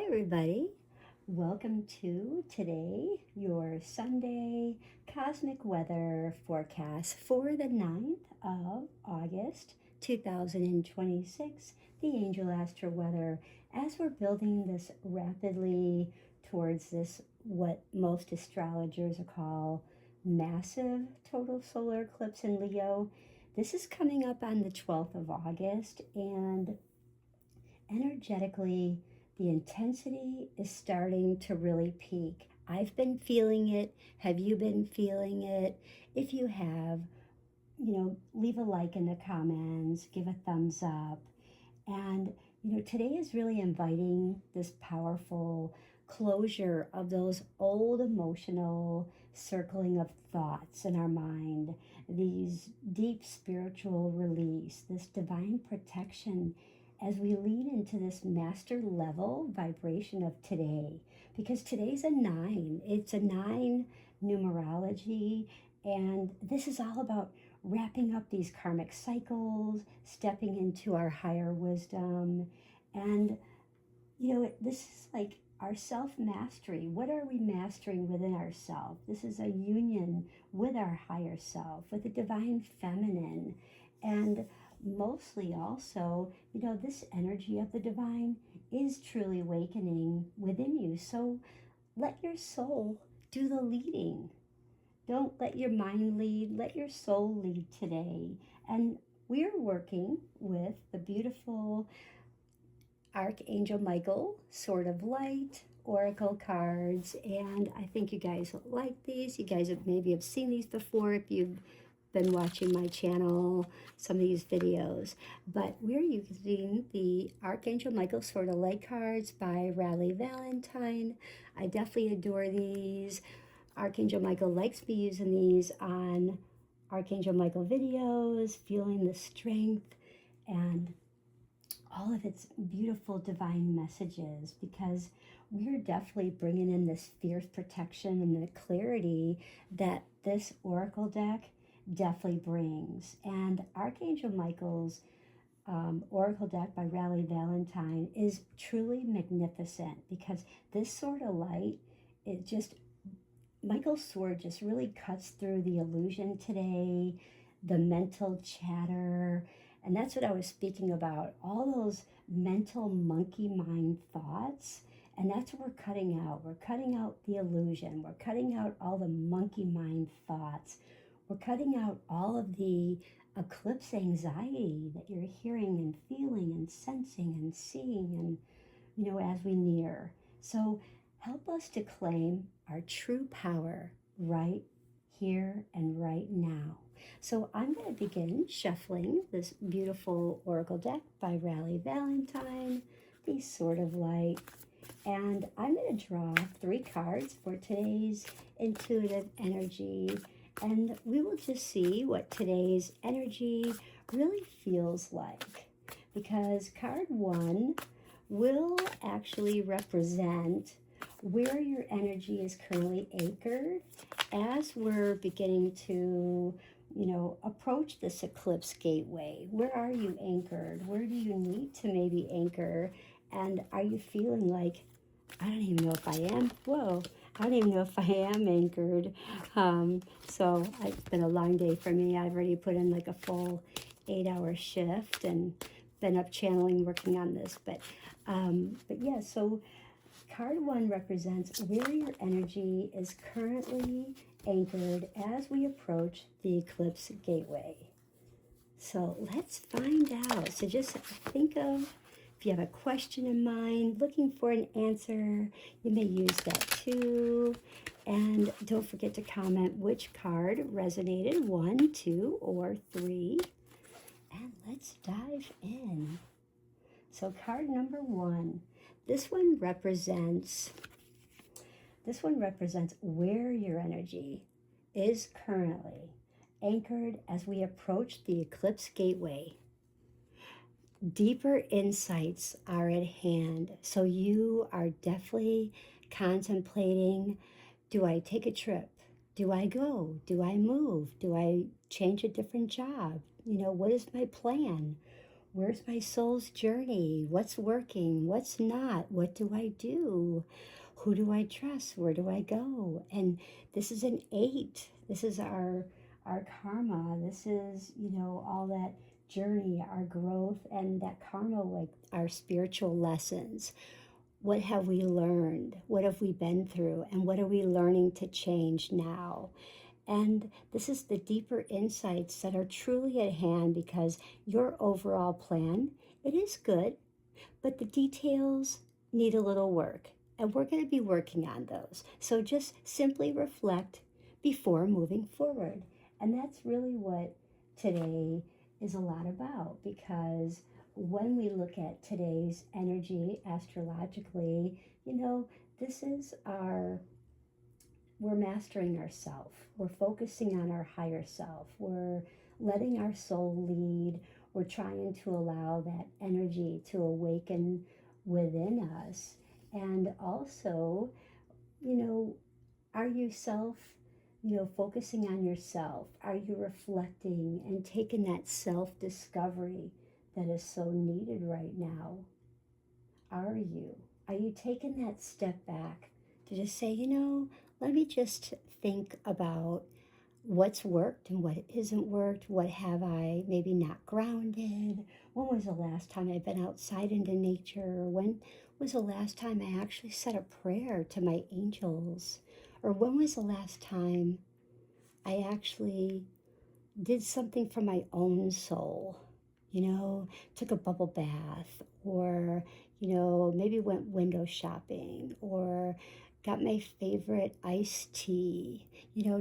everybody. Welcome to today, your Sunday cosmic weather forecast for the 9th of August 2026, the angel astro weather, as we're building this rapidly towards this, what most astrologers call massive total solar eclipse in Leo. This is coming up on the 12th of August, and energetically, the intensity is starting to really peak. I've been feeling it. Have you been feeling it? If you have, leave a like in the comments, give a thumbs up. And, today is really inviting this powerful closure of those old emotional circling of thoughts in our mind, these deep spiritual release, this divine protection as we lean into this master level vibration of today. Because today's a 9. It's a 9 numerology, and this is all about wrapping up these karmic cycles, stepping into our higher wisdom. And, this is like our self-mastery. What are we mastering within ourselves? This is a union with our higher self, with the divine feminine. And mostly also, this energy of the divine is truly awakening within you. So let your soul do the leading. Don't let your mind lead, let your soul lead today. And we're working with the beautiful Archangel Michael, Sword of Light, Oracle cards, and I think you guys will like these. You guys maybe have seen these before if you've been watching my channel, some of these videos, but we're using the Archangel Michael Sword of Light cards by Radleigh Valentine. I definitely adore these. Archangel Michael likes me using these on Archangel Michael videos, feeling the strength and all of its beautiful divine messages, because we're definitely bringing in this fierce protection and the clarity that this oracle deck definitely brings. And Archangel Michael's oracle deck by Radleigh Valentine is truly magnificent, because this sort of light, Michael's sword just really cuts through the illusion today, the mental chatter. And that's what I was speaking about, all those mental monkey mind thoughts. And that's what we're cutting out. We're cutting out the illusion. We're cutting out all the monkey mind thoughts. We're cutting out all of the eclipse anxiety that you're hearing and feeling and sensing and seeing, and, as we near. So help us to claim our true power right here and right now. So I'm going to begin shuffling this beautiful oracle deck by Radleigh Valentine, the Sword of Light. And I'm going to draw 3 cards for today's intuitive energy. And we will just see what today's energy really feels like. Because card 1 will actually represent where your energy is currently anchored as we're beginning to, approach this eclipse gateway. Where are you anchored? Where do you need to maybe anchor? And are you feeling like, I don't even know if I am, I don't even know if I am anchored. So it's been a long day for me. I've already put in like a full 8-hour shift and been up channeling, working on this. But yeah, so card 1 represents where your energy is currently anchored as we approach the eclipse gateway. So let's find out. So just think of, if you have a question in mind, looking for an answer, you may use that too. And don't forget to comment which card resonated, 1, 2, or 3. And let's dive in. So card number 1. This one represents where your energy is currently anchored as we approach the eclipse gateway. Deeper insights are at hand. So you are definitely contemplating, do I take a trip? Do I go? Do I move? Do I change a different job? What is my plan? Where's my soul's journey? What's working? What's not? What do I do? Who do I trust? Where do I go? And this is an 8. This is our karma. This is, all that journey, our growth, and that karma, like our spiritual lessons. What have we learned? What have we been through? And what are we learning to change now? And this is the deeper insights that are truly at hand, because your overall plan, it is good, but the details need a little work. And we're going to be working on those. So just simply reflect before moving forward. And that's really what today is a lot about, because when we look at today's energy astrologically, this is we're mastering ourself. We're focusing on our higher self. We're letting our soul lead. We're trying to allow that energy to awaken within us. And also, are you focusing on yourself? Are you reflecting and taking that self-discovery that is so needed right now? Are you? Are you taking that step back to just say, let me just think about what's worked and what isn't worked. What have I maybe not grounded? When was the last time I've been outside into nature? When was the last time I actually said a prayer to my angels? Or when was the last time I actually did something for my own soul? Took a bubble bath, or, maybe went window shopping, or got my favorite iced tea,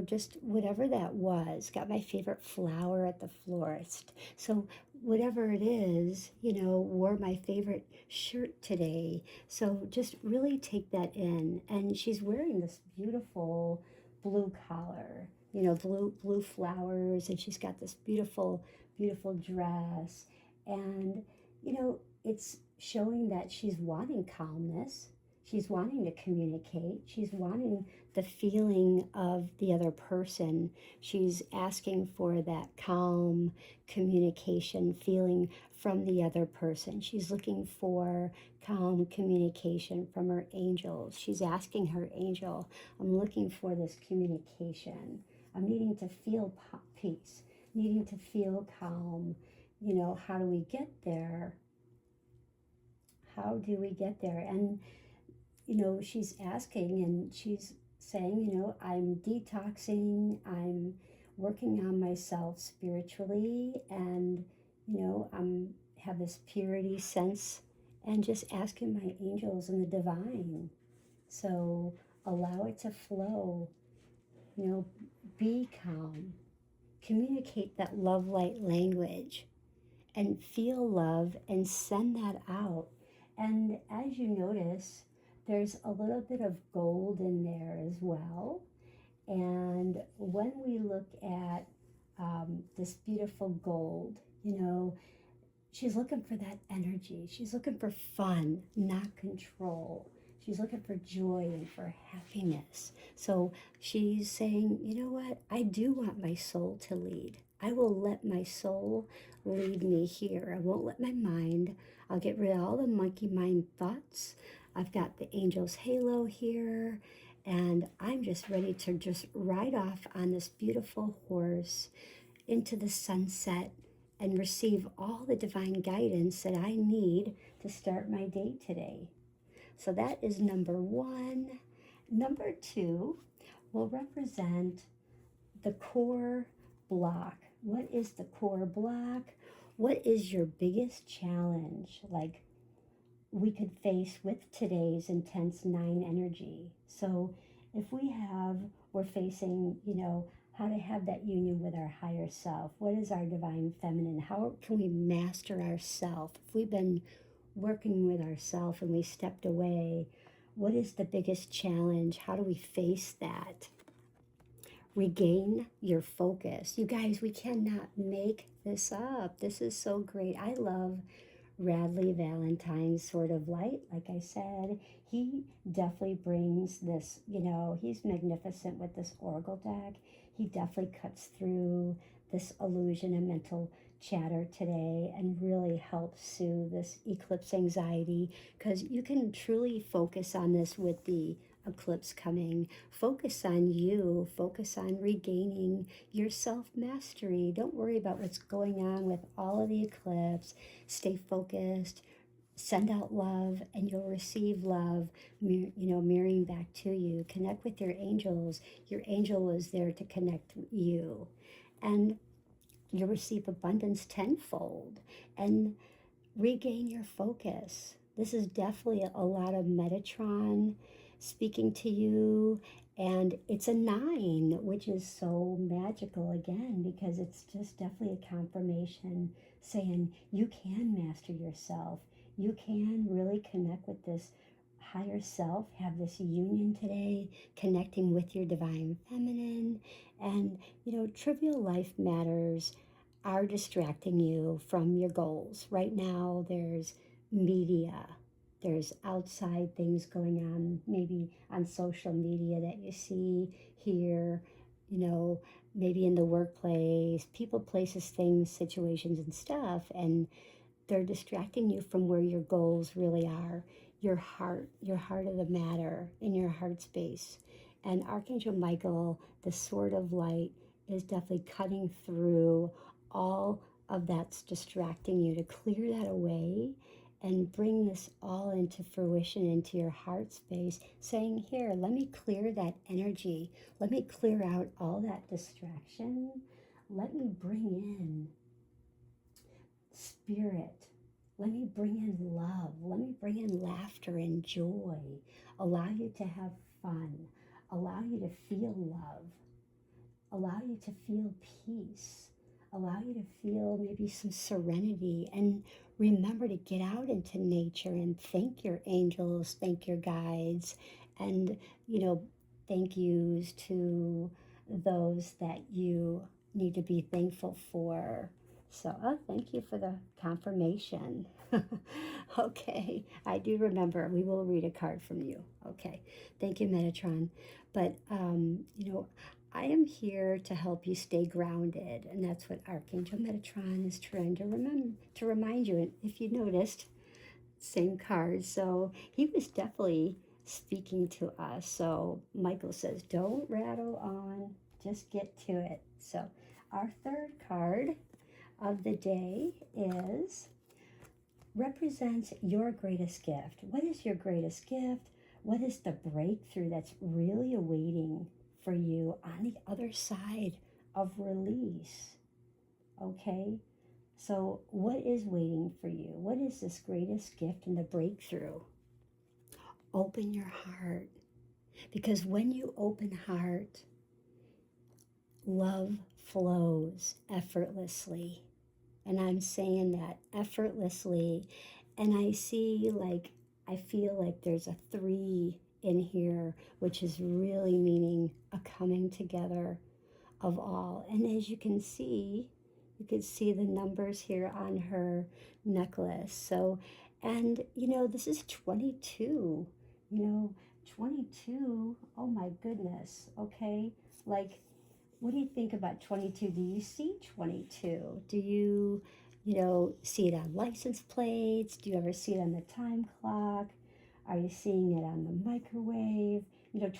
just whatever that was, got my favorite flower at the florist. So whatever it is, wore my favorite shirt today. So just really take that in. And she's wearing this beautiful blue collar, blue flowers, and she's got this beautiful dress. And, it's showing that she's wanting calmness. She's wanting to communicate. She's wanting the feeling of the other person. She's asking for that calm communication feeling from the other person. She's looking for calm communication from her angels. She's asking her angel, I'm looking for this communication. I'm needing to feel peace, needing to feel calm. How do we get there? How do we get there? And she's asking, and she's saying, I'm detoxing, I'm working on myself spiritually, and, I'm have this purity sense, and just asking my angels and the divine. So allow it to flow, be calm, communicate that love light language, and feel love and send that out. And as you notice, there's a little bit of gold in there as well. And when we look at this beautiful gold, she's looking for that energy. She's looking for fun, not control. She's looking for joy and for happiness. So she's saying, you know what? I do want my soul to lead. I will let my soul lead me here. I won't let my mind. I'll get rid of all the monkey mind thoughts. I've got the angel's halo here, and I'm just ready to just ride off on this beautiful horse into the sunset and receive all the divine guidance that I need to start my day today. So that is number 1. Number 2 will represent the core block. What is the core block? What is your biggest challenge? Like we could face with today's intense 9 energy. So if we're facing, how to have that union with our higher self. What is our divine feminine? How can we master ourself? If we've been working with ourself and we stepped away, what is the biggest challenge? How do we face that? Regain your focus. You guys, we cannot make this up. This is so great. I love Radleigh Valentine's sort of light. Like I said, he definitely brings this, he's magnificent with this oracle deck. He definitely cuts through this illusion and mental chatter today and really help soothe this eclipse anxiety, because you can truly focus on this with the eclipse coming. Focus on you, focus on regaining your self-mastery. Don't worry about what's going on with all of the eclipse. Stay focused, send out love, and you'll receive love, mirroring back to you. Connect with your angels. Your angel is there to connect with you, and you'll receive abundance tenfold and regain your focus. This is definitely a lot of Metatron speaking to you, and it's a 9, which is so magical again, because it's just definitely a confirmation saying you can master yourself. You can really connect with this higher self, have this union today, connecting with your divine feminine. And trivial life matters are distracting you from your goals. Right now, there's media, there's outside things going on, maybe on social media that you see, hear, maybe in the workplace, people, places, things, situations, and stuff, and they're distracting you from where your goals really are, your heart of the matter, in your heart space. And Archangel Michael, the sword of light, is definitely cutting through all of that's distracting you, to clear that away and bring this all into fruition, into your heart space, saying, here, let me clear that energy. Let me clear out all that distraction. Let me bring in spirit. Let me bring in love. Let me bring in laughter and joy. Allow you to have fun. Allow you to feel love. Allow you to feel peace. Allow you to feel maybe some serenity. And remember to get out into nature and thank your angels, thank your guides, and, thank yous to those that you need to be thankful for. So, thank you for the confirmation. Okay, I do remember. We will read a card from you. Okay, thank you, Metatron. But, I am here to help you stay grounded, and that's what Archangel Metatron is trying to remind you. And if you noticed, same card. So he was definitely speaking to us. So Michael says, don't rattle on, just get to it. So our third card of the day represents your greatest gift. What is your greatest gift? What is the breakthrough that's really awaiting for you on the other side of release? Okay, so what is waiting for you? What is this greatest gift and the breakthrough? Open your heart, because when you open heart, love flows effortlessly. And I'm saying that effortlessly. And I feel like there's a 3 in here, which is really meaning a coming together of all. And as you can see the numbers here on her necklace. So, and this is 22, 22, oh my goodness, okay? Like, what do you think about 22? Do you see 22? Do you, see it on license plates? Do you ever see it on the time clock? Are you seeing it on the microwave?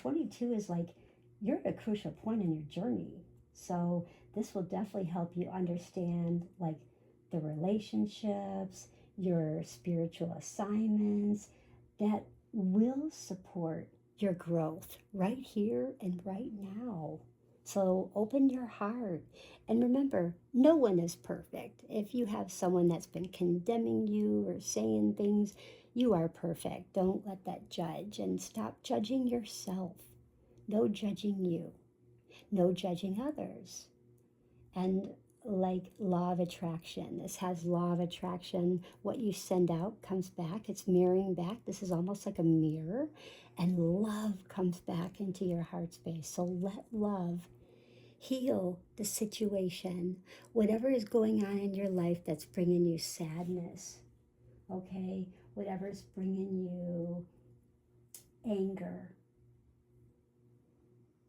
22 is like, you're at a crucial point in your journey. So this will definitely help you understand like the relationships, your spiritual assignments that will support your growth right here and right now. So open your heart. And remember, no one is perfect. If you have someone that's been condemning you or saying things, you are perfect. Don't let that judge, and stop judging yourself. No judging you. No judging others. And like law of attraction, this has law of attraction. What you send out comes back. It's mirroring back. This is almost like a mirror. And love comes back into your heart space. So let love heal the situation, whatever is going on in your life that's bringing you sadness, okay? Whatever is bringing you anger,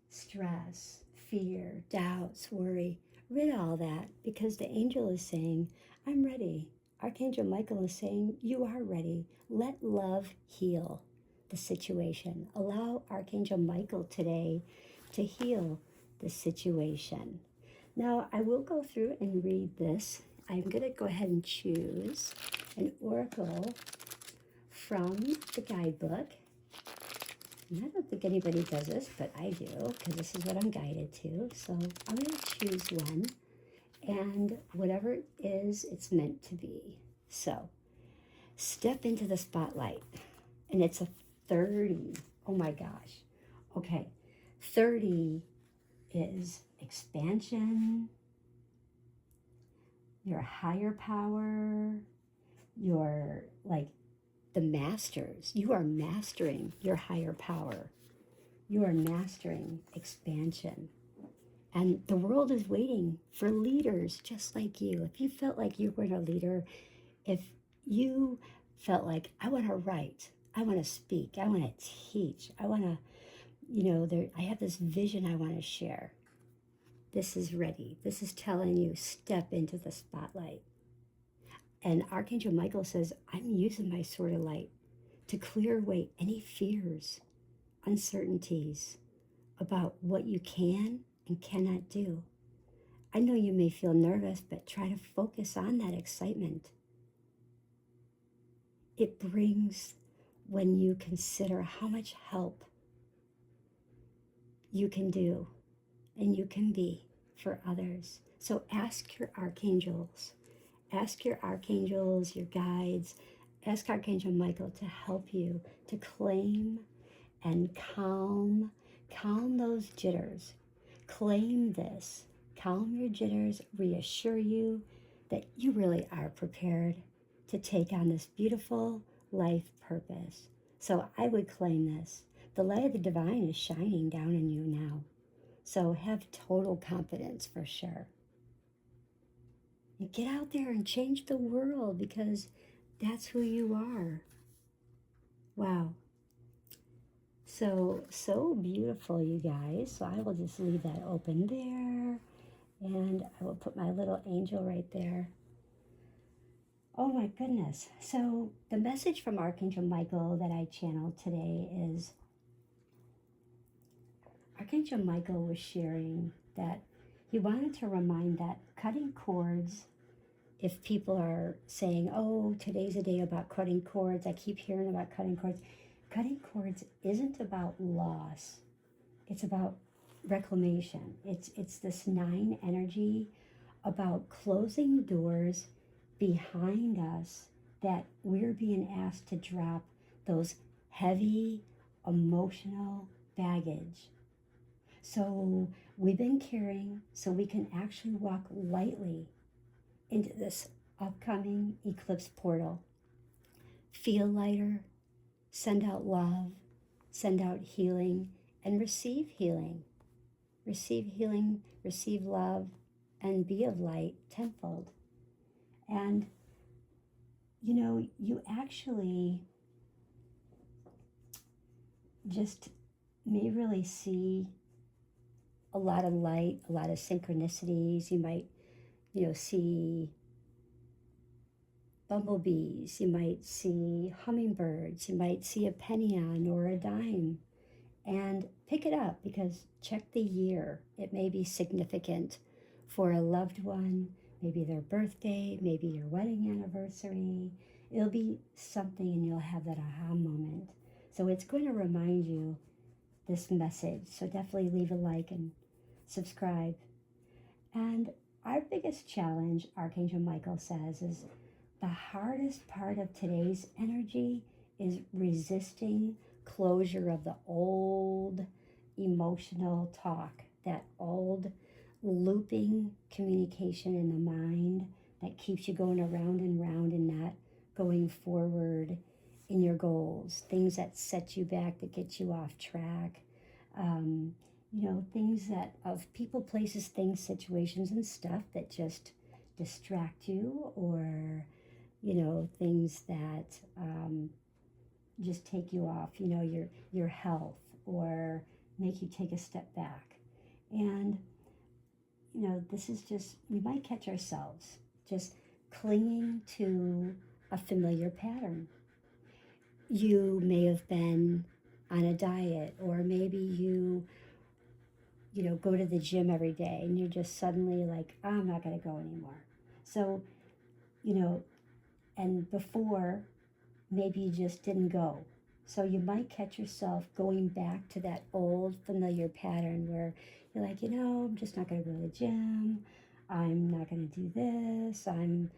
stress, fear, doubts, worry. rid all that, because the angel is saying, I'm ready. Archangel Michael is saying, you are ready. Let love heal the situation. Allow Archangel Michael today to heal the situation. Now, I will go through and read this. I'm going to go ahead and choose an oracle from the guidebook. And I don't think anybody does this, but I do, because this is what I'm guided to. So I'm going to choose one, and whatever it is, it's meant to be. So step into the spotlight, and it's a 30. Oh my gosh. Okay, 30 is expansion, your higher power, your like the masters. You are mastering your higher power. You are mastering expansion. And the world is waiting for leaders just like you. If you felt like you were a leader, if you felt like, I want to write, I want to speak, I want to teach, I want to, I have this vision I want to share. This is ready. This is telling you, step into the spotlight. And Archangel Michael says, I'm using my sword of light to clear away any fears, uncertainties about what you can and cannot do. I know you may feel nervous, but try to focus on that excitement. It brings when you consider how much help you can do and you can be for others. So ask your archangels, your guides, ask Archangel Michael to help you to claim and calm those jitters. Claim this, calm your jitters, reassure you that you really are prepared to take on this beautiful life purpose. So I would claim this. The light of the divine is shining down in you now. So have total confidence for sure. And get out there and change the world, because that's who you are. Wow. So beautiful, you guys. So I will just leave that open there. And I will put my little angel right there. Oh my goodness. So the message from Archangel Michael that I channeled today is Archangel Michael was sharing that he wanted to remind that cutting cords, if people are saying, oh, today's a day about cutting cords, I keep hearing about cutting cords. Cutting cords isn't about loss. It's about reclamation. It's this 9 energy about closing doors behind us that we're being asked to drop those heavy emotional baggage. So we've been carrying so we can actually walk lightly into this upcoming eclipse portal. Feel lighter, send out love, send out healing, and receive healing. Receive healing, receive love, and be of light tenfold. And, you actually just may really see a lot of light, a lot of synchronicities. You might, see bumblebees, you might see hummingbirds, you might see a penny on or a dime. And pick it up, because check the year. It may be significant for a loved one, maybe their birthday, maybe your wedding anniversary. It'll be something and you'll have that aha moment. So it's going to remind you this message. So definitely leave a like and subscribe. And our biggest challenge, Archangel Michael says, is the hardest part of today's energy is resisting closure of the old emotional talk, that old looping communication in the mind that keeps you going around and round and not going forward in your goals, things that set you back, that get you off track, things that of people, places, things, situations, and stuff that just distract you, or, things that just take you off, your health, or make you take a step back. And, this is just, we might catch ourselves just clinging to a familiar pattern. You may have been on a diet, or maybe go to the gym every day and you're just suddenly like, oh, I'm not going to go anymore. So, and before, maybe you just didn't go. So you might catch yourself going back to that old familiar pattern where you're like, I'm just not going to go to the gym. I'm not going to do this. I'm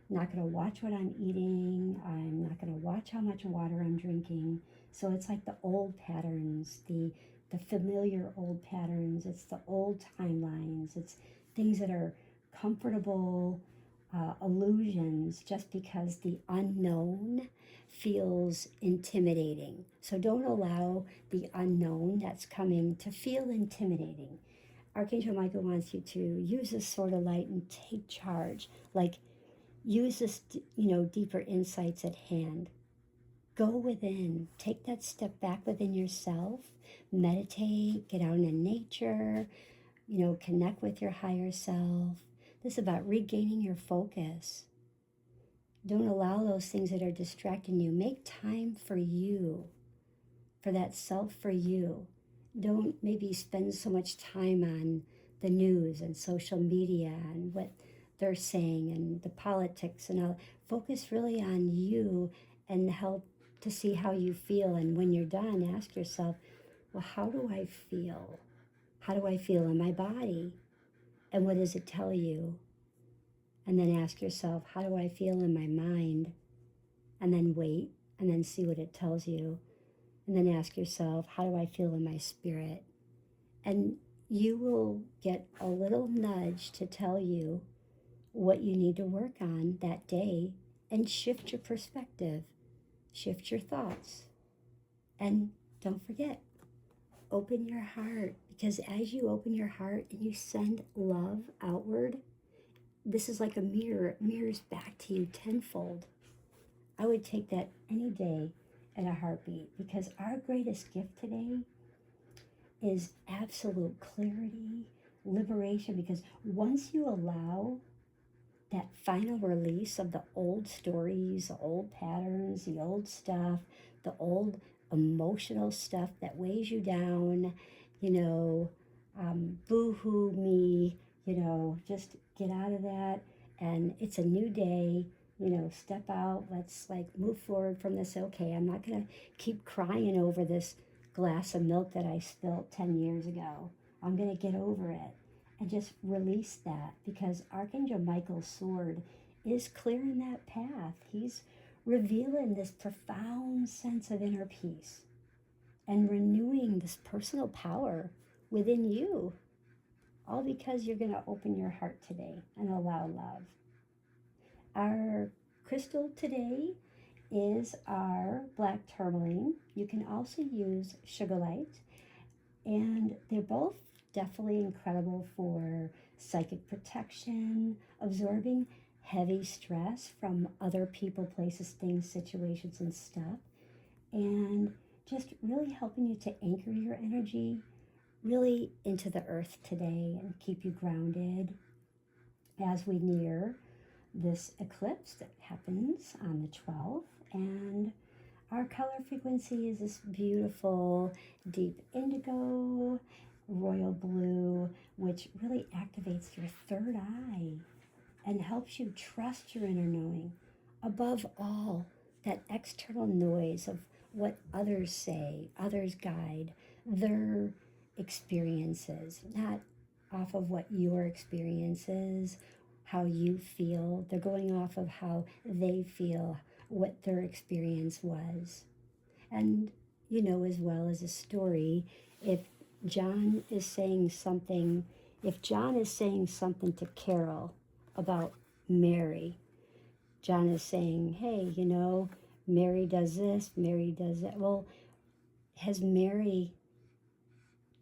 not going to watch what I'm eating. I'm not going to watch how much water I'm drinking. So it's like the old patterns, the familiar old patterns. It's the old timelines. It's things that are comfortable illusions, just because the unknown feels intimidating. So don't allow the unknown that's coming to feel intimidating. Archangel Michael wants you to use this sort of light and take charge. Like, use this, deeper insights at hand. Go within. Take that step back within yourself. Meditate. Get out in nature. Connect with your higher self. This is about regaining your focus. Don't allow those things that are distracting you. Make time for you, for that self, for you. Don't maybe spend so much time on the news and social media and what they're saying and the politics and all. Focus really on you and help to see how you feel. And when you're done, ask yourself, well, how do I feel? How do I feel in my body? And what does it tell you? And then ask yourself, how do I feel in my mind? And then wait, and then see what it tells you. And then ask yourself, how do I feel in my spirit? And you will get a little nudge to tell you what you need to work on that day, and shift your perspective, shift your thoughts. And don't forget, open your heart, because as you open your heart and you send love outward, this is like a mirror. It mirrors back to you tenfold. I would take that any day in a heartbeat, because our greatest gift today is absolute clarity, liberation, because once you allow that final release of the old stories, the old patterns, the old stuff, the old emotional stuff that weighs you down, boo-hoo me, just get out of that. And it's a new day, step out. Let's move forward from this. Okay, I'm not going to keep crying over this glass of milk that I spilled 10 years ago. I'm going to get over it and just release that, because Archangel Michael's sword is clearing that path. He's revealing this profound sense of inner peace and renewing this personal power within you, all because you're going to open your heart today and allow love. Our crystal today is our black tourmaline. You can also use sugarlight, and they're both definitely incredible for psychic protection, absorbing heavy stress from other people, places, things, situations, and stuff, and just really helping you to anchor your energy really into the earth today and keep you grounded as we near this eclipse that happens on the 12th. And our color frequency is this beautiful deep indigo, royal blue, which really activates your third eye and helps you trust your inner knowing. Above all, that external noise of what others say, others guide, their experiences, not off of what your experience is, how you feel. They're going off of how they feel, what their experience was. And as well as a story, if John is saying something to Carol about Mary, John is saying, hey, Mary does this, Mary does that. Well, has Mary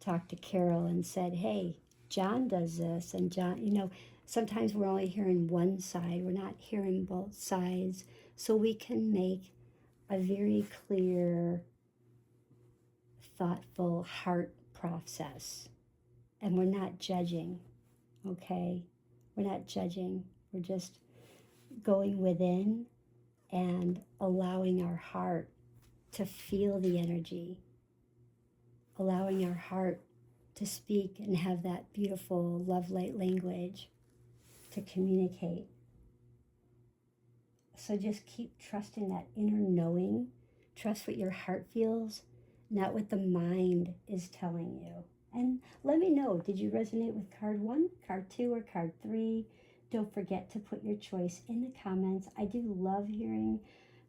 talked to Carol and said, hey, John does this, and John, sometimes we're only hearing one side, we're not hearing both sides, so we can make a very clear, thoughtful heart process, and we're not judging. okay? We're not judging. We're just going within and allowing our heart to feel the energy, allowing our heart to speak and have that beautiful love light language to communicate. So just keep trusting that inner knowing. Trust what your heart feels, not what the mind is telling you. And let me know, did you resonate with card 1, card 2, or card 3? Don't forget to put your choice in the comments. I do love hearing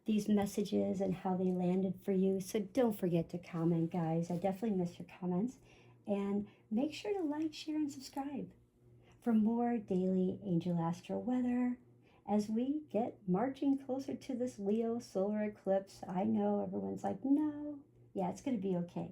these messages and how they landed for you. So don't forget to comment, guys. I definitely miss your comments. And make sure to like, share, and subscribe for more daily angel astral weather as we get marching closer to this Leo solar eclipse. I know everyone's like, no. Yeah, it's going to be okay.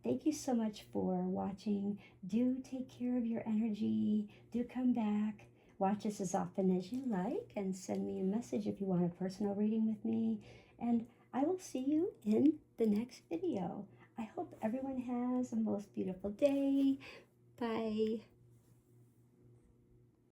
Thank you so much for watching. Do take care of your energy. Do come back. Watch us as often as you like and send me a message if you want a personal reading with me. And I will see you in the next video. I hope everyone has a most beautiful day. Bye.